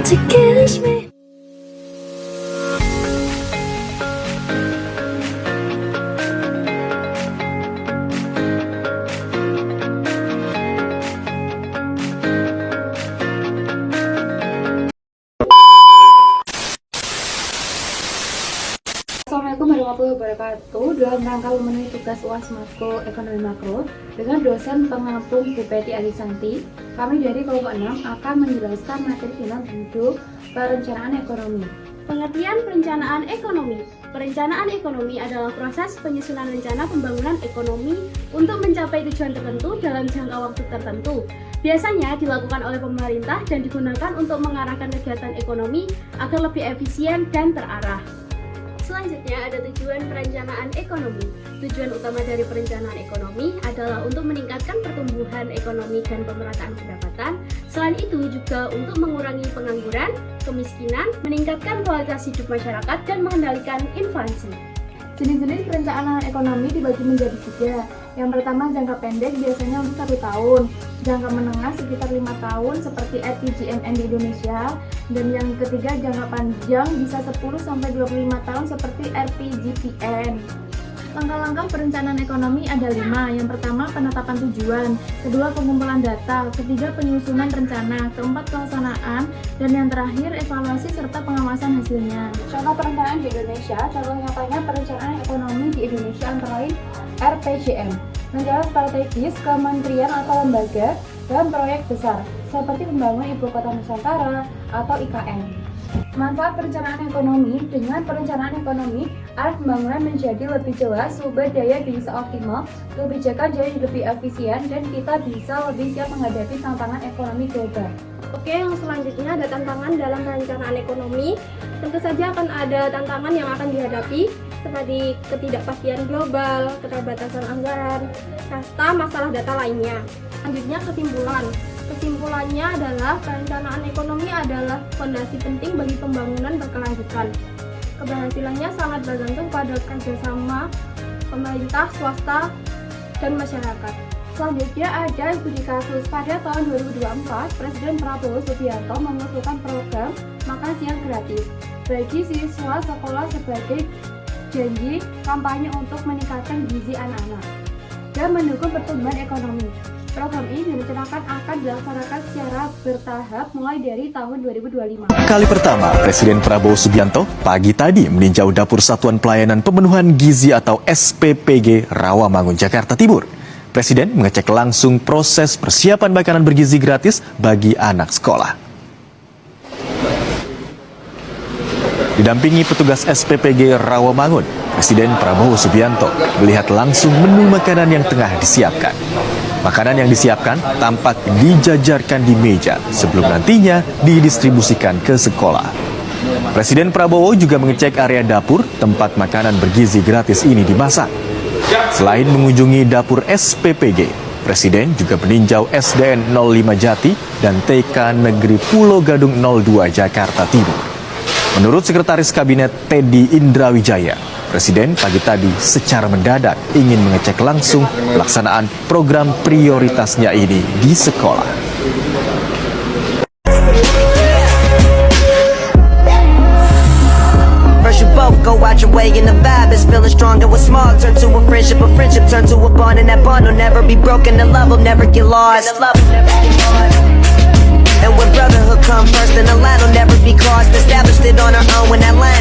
to kiss me. Assalamualaikum warahmatullahi wabarakatuh. Dalam rangka memenuhi tugas UAS Makro Ekonomi Makro dengan dosen pengampung Bu Peti Alisanti, kami dari kelompok 6 akan menjelaskan materi final bentuk perencanaan ekonomi. Pengertian perencanaan ekonomi. Perencanaan ekonomi adalah proses penyusunan rencana pembangunan ekonomi untuk mencapai tujuan tertentu dalam jangka waktu tertentu. Biasanya dilakukan oleh pemerintah dan digunakan untuk mengarahkan kegiatan ekonomi agar lebih efisien dan terarah. Selanjutnya ada tujuan perencanaan ekonomi. Tujuan utama dari perencanaan ekonomi adalah untuk meningkatkan pertumbuhan ekonomi dan pemerataan pendapatan. Selain itu juga untuk mengurangi pengangguran, kemiskinan, meningkatkan kualitas hidup masyarakat, dan mengendalikan inflasi. Jenis-jenis perencanaan ekonomi dibagi menjadi 3. Yang pertama jangka pendek biasanya untuk 1 tahun, jangka menengah sekitar 5 tahun seperti RPJMN di Indonesia, dan yang ketiga jangka panjang bisa 10-25 tahun seperti RPJPN. Langkah-langkah perencanaan ekonomi ada 5. Yang pertama penetapan tujuan, kedua pengumpulan data, ketiga penyusunan rencana, keempat pelaksanaan, dan yang terakhir evaluasi serta pengawasan hasilnya. Contoh perencanaan di Indonesia, contoh nyatanya perencanaan ekonomi di Indonesia antara lain RPJM, rencana strategis kementerian atau lembaga dan proyek besar seperti pembangunan Ibu Kota Nusantara atau IKN. Manfaat perencanaan ekonomi. Dengan perencanaan ekonomi, arah pembangunan menjadi lebih jelas, sumber daya bisa optimal, kebijakan jadi lebih efisien, dan kita bisa lebih siap menghadapi tantangan ekonomi global. Oke, yang selanjutnya ada tantangan dalam perencanaan ekonomi. Tentu saja akan ada tantangan yang akan dihadapi seperti ketidakpastian global, keterbatasan anggaran, serta masalah data lainnya. Selanjutnya kesimpulan. Kesimpulannya adalah perencanaan ekonomi adalah fondasi penting bagi pembangunan berkelanjutan. Keberhasilannya sangat bergantung pada kerjasama pemerintah, swasta, dan masyarakat. Selanjutnya ada studi kasus. Pada tahun 2024, Presiden Prabowo Subianto mengusulkan program makan siang gratis bagi siswa sekolah sebagai janji kampanye untuk meningkatkan gizi anak-anak dan mendukung pertumbuhan ekonomi. Program ini direncanakan akan dilaksanakan secara bertahap mulai dari tahun 2025. Kali pertama, Presiden Prabowo Subianto pagi tadi meninjau Dapur Satuan Pelayanan Pemenuhan Gizi atau SPPG Rawamangun, Jakarta Timur. Presiden mengecek langsung proses persiapan makanan bergizi gratis bagi anak sekolah. Didampingi petugas SPPG Rawamangun, Presiden Prabowo Subianto melihat langsung menu makanan yang tengah disiapkan. Makanan yang disiapkan tampak dijajarkan di meja sebelum nantinya didistribusikan ke sekolah. Presiden Prabowo juga mengecek area dapur tempat makanan bergizi gratis ini dimasak. Selain mengunjungi dapur SPPG, Presiden juga meninjau SDN 05 Jati dan TK Negeri Pulau Gadung 02 Jakarta Timur. Menurut Sekretaris Kabinet Teddy Indrawijaya, Presiden pagi tadi secara mendadak ingin mengecek langsung pelaksanaan program prioritasnya ini di sekolah. First you both go out your way and the vibe is feeling strong. And what's small turn to a friendship turn to a bond. And that bond will never be broken, the love will never get lost. And when brotherhood come first, then the line will never be crossed. Established it on our own when that line